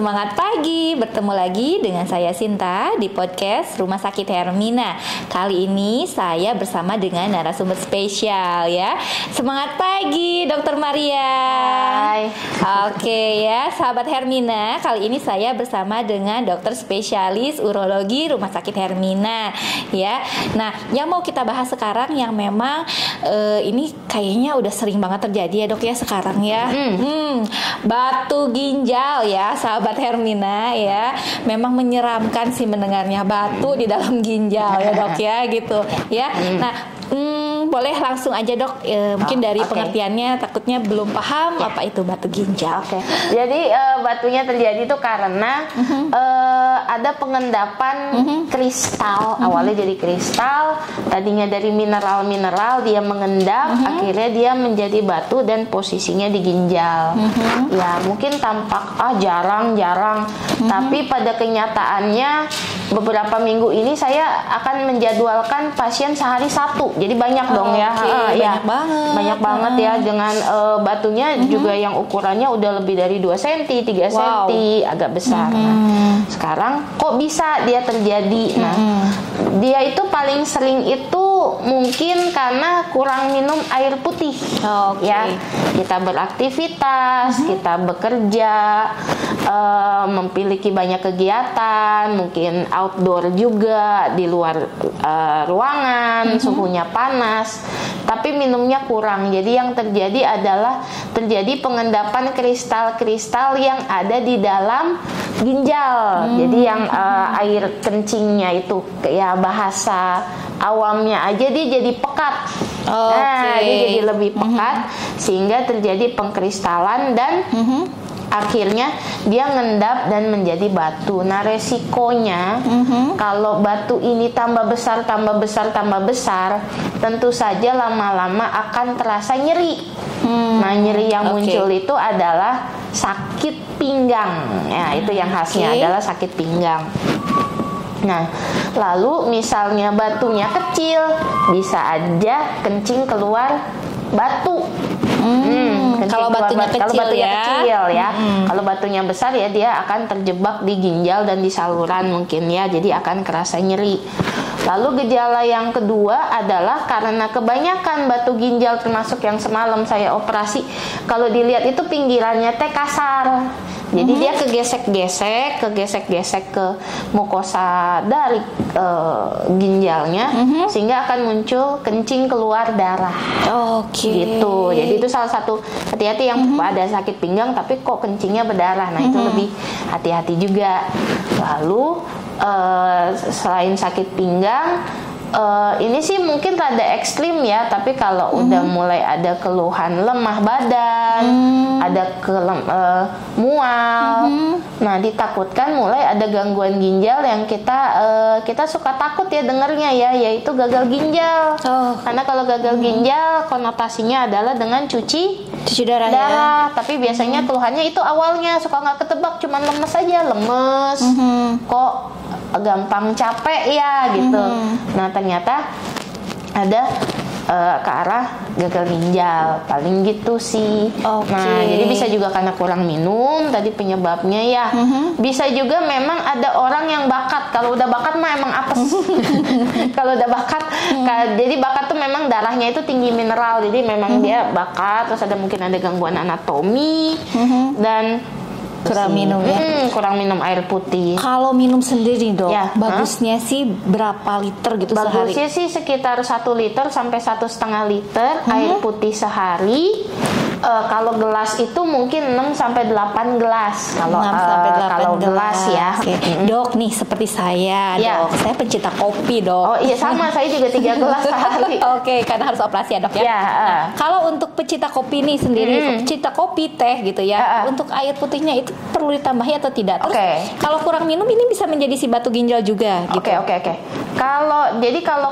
Semangat pagi, bertemu lagi dengan saya Sinta di podcast Rumah Sakit Hermina. Kali ini saya bersama dengan narasumber spesial ya. Semangat pagi Dokter Maria. Hai. Oke ya, sahabat Hermina, kali ini saya bersama dengan dokter spesialis urologi Rumah Sakit Hermina ya. Nah, yang mau kita bahas sekarang yang memang ini kayaknya udah sering banget terjadi ya dok ya sekarang ya. Batu ginjal ya sahabat Hermina ya. Memang menyeramkan sih mendengarnya, batu di dalam ginjal ya dok ya gitu ya. Nah boleh langsung aja dok, mungkin dari pengertiannya takutnya belum paham apa itu batu ginjal. Jadi batunya terjadi itu karena ada pengendapan kristal. Awalnya jadi kristal, tadinya dari mineral-mineral, dia mengendap, akhirnya dia menjadi batu dan posisinya di ginjal. Ya mungkin tampak jarang-jarang, tapi pada kenyataannya beberapa minggu ini saya akan menjadwalkan pasien sehari satu. Jadi banyak dong ya. Banyak banget ya, dengan batunya juga yang ukurannya udah lebih dari 2 cm, 3 cm, agak besar. Nah, sekarang kok bisa dia terjadi? Nah, dia itu paling sering itu mungkin karena kurang minum air putih. Ya, kita beraktivitas, kita bekerja, memiliki banyak kegiatan, mungkin outdoor juga, di luar ruangan, suhunya panas, tapi minumnya kurang. Jadi yang terjadi adalah terjadi pengendapan kristal-kristal yang ada di dalam ginjal. Jadi yang air kencingnya itu, ya bahasa awamnya aja, dia jadi pekat. Nah, dia jadi lebih pekat sehingga terjadi pengkristalan dan akhirnya dia ngendap dan menjadi batu. Nah, resikonya kalau batu ini tambah besar, tentu saja lama-lama akan terasa nyeri. Nah, nyeri yang muncul itu adalah sakit pinggang. Ya, itu yang khasnya adalah sakit pinggang. Nah, lalu misalnya batunya kecil, bisa aja kencing keluar batu. Kalau batunya kecil ya. Kalau batunya besar ya dia akan terjebak di ginjal dan di saluran mungkin ya, jadi akan kerasa nyeri. Lalu gejala yang kedua adalah karena kebanyakan batu ginjal, termasuk yang semalam saya operasi, kalau dilihat itu pinggirannya teh kasar. Jadi dia kegesek-gesek ke mukosa dari ginjalnya, sehingga akan muncul kencing keluar darah. Gitu. Jadi itu salah satu hati-hati yang ada sakit pinggang tapi kok kencingnya berdarah. Nah, itu lebih hati-hati juga. Lalu selain sakit pinggang, ini sih mungkin rada ekstrim ya, tapi kalau udah mulai ada keluhan lemah badan, ada mual, nah ditakutkan mulai ada gangguan ginjal yang kita suka takut ya dengarnya ya, yaitu gagal ginjal. Karena kalau gagal ginjal konotasinya adalah dengan cuci darah ya. Tapi biasanya keluhannya itu awalnya suka nggak ketebak, cuman lemes aja, kok gampang capek ya gitu. Nah, ternyata ada ke arah gagal ginjal, paling gitu sih. Nah, jadi bisa juga karena kurang minum tadi penyebabnya ya. Bisa juga memang ada orang yang bakat. Kalau udah bakat mah emang apes. Kalau udah bakat, jadi bakat tuh memang darahnya itu tinggi mineral. Jadi memang dia bakat. Terus ada mungkin ada gangguan anatomi dan kurang minum air putih. Kalau minum sendiri dok, bagusnya sih berapa liter gitu sehari? Bagusnya sih sekitar 1 liter sampai 1,5 liter air putih sehari. Kalau gelas itu mungkin 6 sampai 8 gelas. Kalau gelas ya. Dok nih seperti saya, dok. Saya pencinta kopi, dok. Oh iya, sama, saya juga 3 gelas sehari. Karena harus operasi ya, dok ya. Nah, kalau untuk pecinta kopi nih sendiri, pecinta kopi, teh gitu ya. Untuk air putihnya itu perlu ditambahi atau tidak? Terus kalau kurang minum ini bisa menjadi si batu ginjal juga gitu. Kalau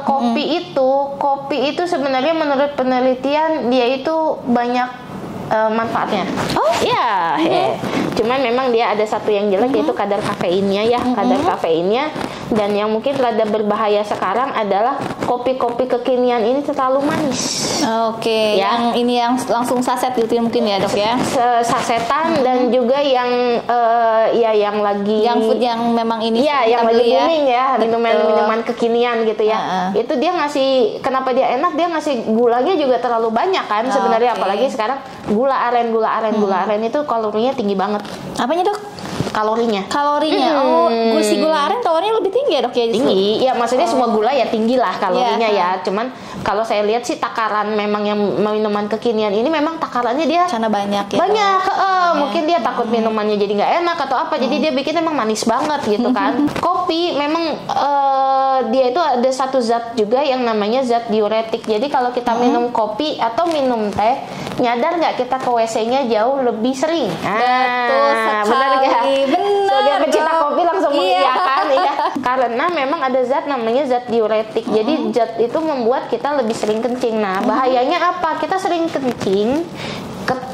kopi itu sebenarnya menurut penelitian dia itu banyak manfaatnya. Cuman memang dia ada satu yang jelek, yaitu kadar kafeinnya ya. Kadar kafeinnya Dan yang mungkin rada berbahaya sekarang adalah kopi-kopi kekinian ini terlalu manis. Oke, Ya. yang ini yang langsung saset gitu mungkin ya dok ya? Sasetan dan juga yang yang lagi Yang food yang memang ini iya, kita yang lagi beli ya. booming ya, Betul. minuman kekinian gitu ya. Itu dia ngasih, kenapa dia enak? Dia ngasih gulanya juga terlalu banyak kan sebenarnya, Oke. apalagi sekarang gula aren itu kalorinya tinggi banget. Apanya dok? Kalorinya. Gula aren kalorinya lebih tinggi ya dok ya? Justru? Tinggi, ya maksudnya semua gula ya tinggi lah kalorinya Iya. ya. Cuman kalau saya lihat sih takaran memang yang minuman kekinian ini memang takarannya dia Karena banyak ya. banyak. Mungkin dia takut minumannya jadi nggak enak atau apa, jadi dia bikin emang manis banget gitu kan. Kopi memang dia itu ada satu zat juga yang namanya zat diuretik. Jadi kalau kita minum kopi atau minum teh, nyadar nggak kita ke WC-nya jauh lebih sering? Betul sekali. Benar nggak? Benar, Sebagai pecinta dok. kopi langsung Iya. mengiyakan ya. Karena memang ada zat namanya zat diuretik. Jadi zat itu membuat kita lebih sering kencing. Nah, bahayanya apa? Kita sering kencing,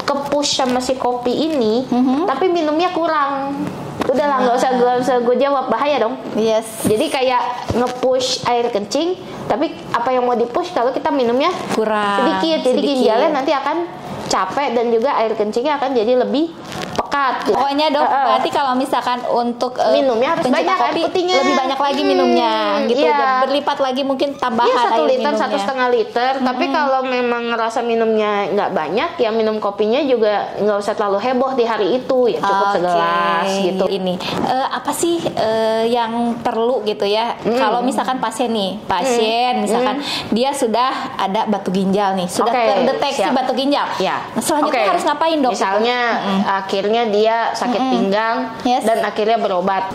ke-push sama si kopi ini, tapi minumnya kurang. Udahlah, nggak usah gue jawab, bahaya dong. Yes. Jadi kayak nge-push air kencing, tapi apa yang mau di-push kalau kita minumnya Kurang. sedikit. Jadi ginjalnya nanti akan capek dan juga air kencingnya akan jadi lebih pekat. Pokoknya dok, berarti kalau misalkan untuk minumnya harus pencinta banyak air kopi, putihnya. lebih banyak lagi minumnya, gitu. Iya. Dan berlipat lagi mungkin tambahan Iya, 1 air liter, minumnya. 1,5 liter. Tapi kalau memang ngerasa minumnya nggak banyak, ya minum kopinya juga nggak usah terlalu heboh di hari itu, ya cukup Oke, segelas gitu. Ini apa sih yang perlu gitu ya? Kalau misalkan pasien misalkan dia sudah ada batu ginjal nih, sudah Oke, terdeteksi siap. batu ginjal. Ya. Nah, selanjutnya Oke. harus ngapain dok? Misalnya akhirnya dia sakit pinggang Yes. dan akhirnya berobat.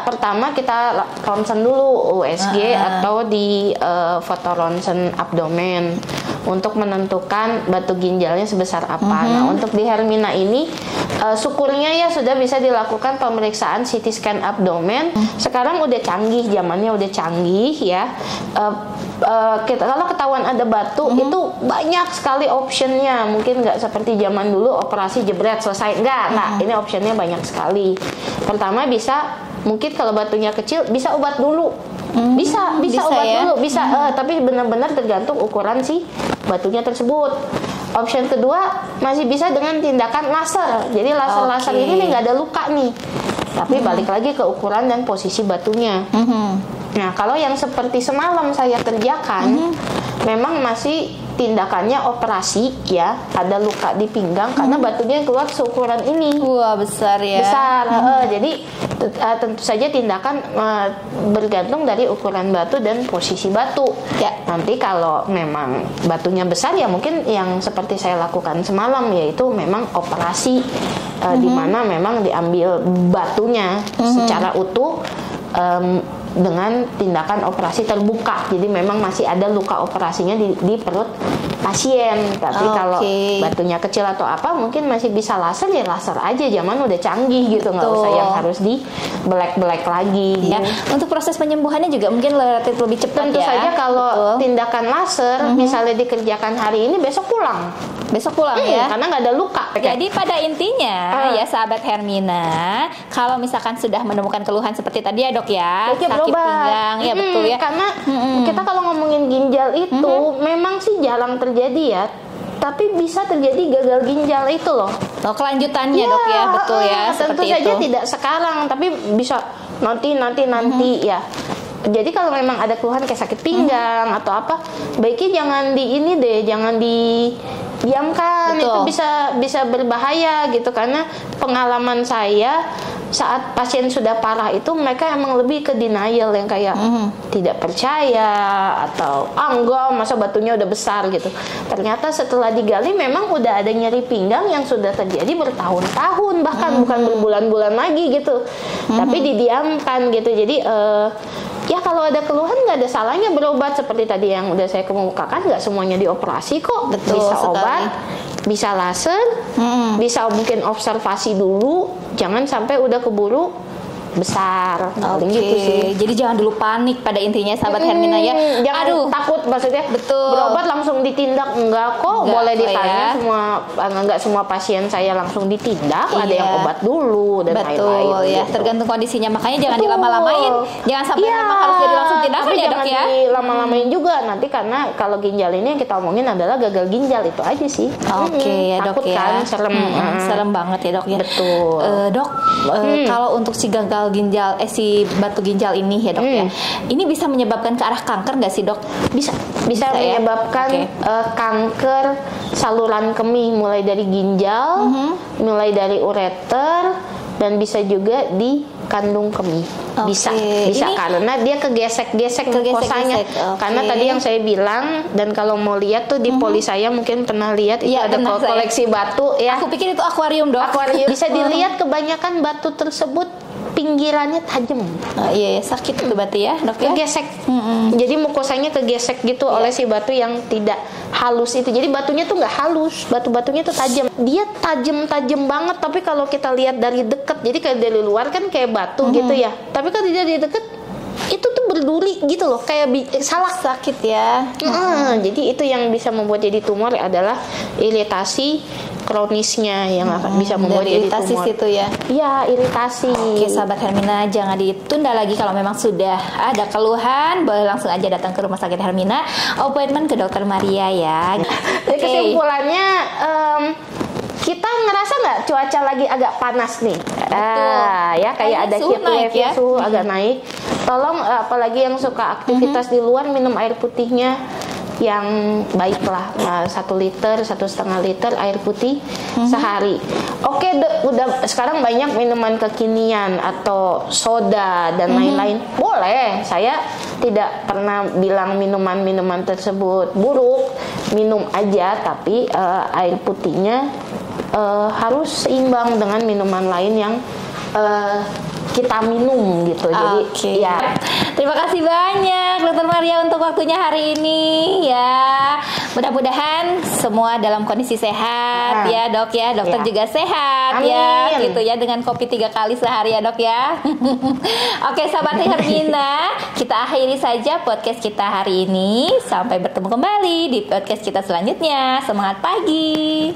Pertama kita ronsen dulu USG atau di foto ronsen abdomen untuk menentukan batu ginjalnya sebesar apa. Nah, untuk di Hermina ini syukurnya ya sudah bisa dilakukan pemeriksaan CT scan abdomen. Sekarang udah canggih, zamannya udah canggih ya. Kalau ketahuan ada batu itu banyak sekali optionnya. Mungkin nggak seperti zaman dulu operasi jebret selesai, enggak. Ini optionnya banyak sekali. Pertama mungkin kalau batunya kecil bisa obat dulu. Bisa obat ya? dulu, tapi benar-benar tergantung ukuran si batunya tersebut. Option kedua masih bisa dengan tindakan laser. Jadi laser ini nih nggak ada luka nih, tapi balik lagi ke ukuran dan posisi batunya. Nah, kalau yang seperti semalam saya kerjakan, memang masih tindakannya operasi ya, ada luka di pinggang karena batunya keluar seukuran ini. Wah, besar ya. Besar. Jadi tentu saja tindakan bergantung dari ukuran batu dan posisi batu. Ya. Nanti kalau memang batunya besar ya mungkin yang seperti saya lakukan semalam, yaitu memang operasi di mana memang diambil batunya secara utuh dengan tindakan operasi terbuka. Jadi memang masih ada luka operasinya di perut pasien. Tapi kalau batunya kecil atau apa mungkin masih bisa laser, ya laser aja. Zaman udah canggih gitu, nggak usah yang harus di belek lagi. Ya. Untuk proses penyembuhannya juga mungkin relatif lebih cepat. Tentu saja kalau tindakan laser misalnya dikerjakan hari ini, besok pulang. Ya, karena nggak ada luka. Jadi pada intinya ya sahabat Hermina, kalau misalkan sudah menemukan keluhan seperti tadi ya dok ya, sakit pinggang ya betul ya. Karena kita kalau ngomongin ginjal itu memang sih jarang terjadi ya, tapi bisa terjadi gagal ginjal itu loh. Kelanjutannya dok ya, betul ya. Tentu saja tidak sekarang, tapi bisa nanti ya. Jadi kalau memang ada keluhan kayak sakit pinggang atau apa, baiknya jangan didiamkan. Itu bisa berbahaya gitu, karena pengalaman saya saat pasien sudah parah itu mereka emang lebih ke denial, yang kayak tidak percaya atau enggak, masa batunya udah besar gitu. Ternyata setelah digali memang udah ada nyeri pinggang yang sudah terjadi bertahun-tahun, bahkan bukan berbulan-bulan lagi gitu. Tapi didiamkan gitu. Jadi ya kalau ada keluhan nggak ada salahnya berobat seperti tadi yang udah saya kemukakan. Nggak semuanya dioperasi kok. Betul, bisa sekali. obat, bisa laser, bisa mungkin observasi dulu. Jangan sampai udah keburu besar. Oke, Gitu sih. jadi jangan dulu panik pada intinya sahabat Hermina ya. Jangan takut, maksudnya betul. Berobat langsung ditindak, enggak kok. Boleh ditanya ya. enggak semua pasien saya langsung ditindak, ada yang obat dulu dan lain-lain. Betul ya, gitu. tergantung kondisinya. Makanya jangan dilama-lamain. Jangan sampai memang harus jadi langsung tindakan ya, Dok ya. Dilama-lamain juga nanti, karena kalau ginjal ini yang kita omongin adalah gagal ginjal, itu aja sih. Oke ya, Dok takut ya. Kan, serem. Serem banget ya, Dok ya. Betul. Dok, kalau untuk si gagal ginjal si batu ginjal ini ya, Dok ya. Ini bisa menyebabkan ke arah kanker nggak sih, Dok? Bisa ya? menyebabkan kanker saluran kemih, mulai dari ginjal, mulai dari ureter, dan bisa juga di kandung kemih. Bisa karena dia kegesek-gesek mukosanya. Karena tadi yang saya bilang, dan kalau mau lihat tuh di poli saya mungkin pernah lihat itu ada koleksi batu ya. Aku pikir itu akuarium, Dok. Akuarium. Bisa dilihat kebanyakan batu tersebut pinggirannya tajam. Iya, sakit itu berarti ya, Dok ya. Kegesek. Jadi mukosanya kegesek gitu oleh si batu yang tidak halus itu. Jadi batunya tuh nggak halus, batu-batunya tuh tajam. Dia tajam banget, tapi kalau kita lihat dari dekat, jadi kayak dari luar kan kayak batu gitu ya. Tapi kalau dari dekat itu tuh berduri gitu loh, kayak salah, sakit ya. Jadi itu yang bisa membuat jadi tumor adalah iritasi kronisnya yang akan bisa membuat jadi iritasi tumor. Situ ya. Iya, iritasi. Oke, sahabat Hermina, jangan ditunda lagi. Kalau memang sudah ada keluhan, boleh langsung aja datang ke Rumah Sakit Hermina, appointment ke Dokter Maria ya. Jadi kesimpulannya, kita ngerasa nggak cuaca lagi agak panas nih? Ya kayak ada heat wave ya, suhu agak naik. Tolong apalagi yang suka aktivitas di luar, minum air putihnya yang baik lah, 1 liter, 1,5 liter air putih sehari. Oke, udah sekarang banyak minuman kekinian atau soda dan lain-lain. Boleh, saya tidak pernah bilang minuman-minuman tersebut buruk, minum aja, tapi air putihnya harus seimbang dengan minuman lain yang kita minum gitu. Jadi ya. Terima kasih banyak Dokter Maria untuk waktunya hari ini ya. Mudah-mudahan semua dalam kondisi sehat ya, Dok ya. Dokter juga sehat. Amin. Ya, gitu ya, dengan kopi 3 kali sehari ya, Dok ya. Oke, sahabat Hermina, kita akhiri saja podcast kita hari ini. Sampai bertemu kembali di podcast kita selanjutnya. Semangat pagi.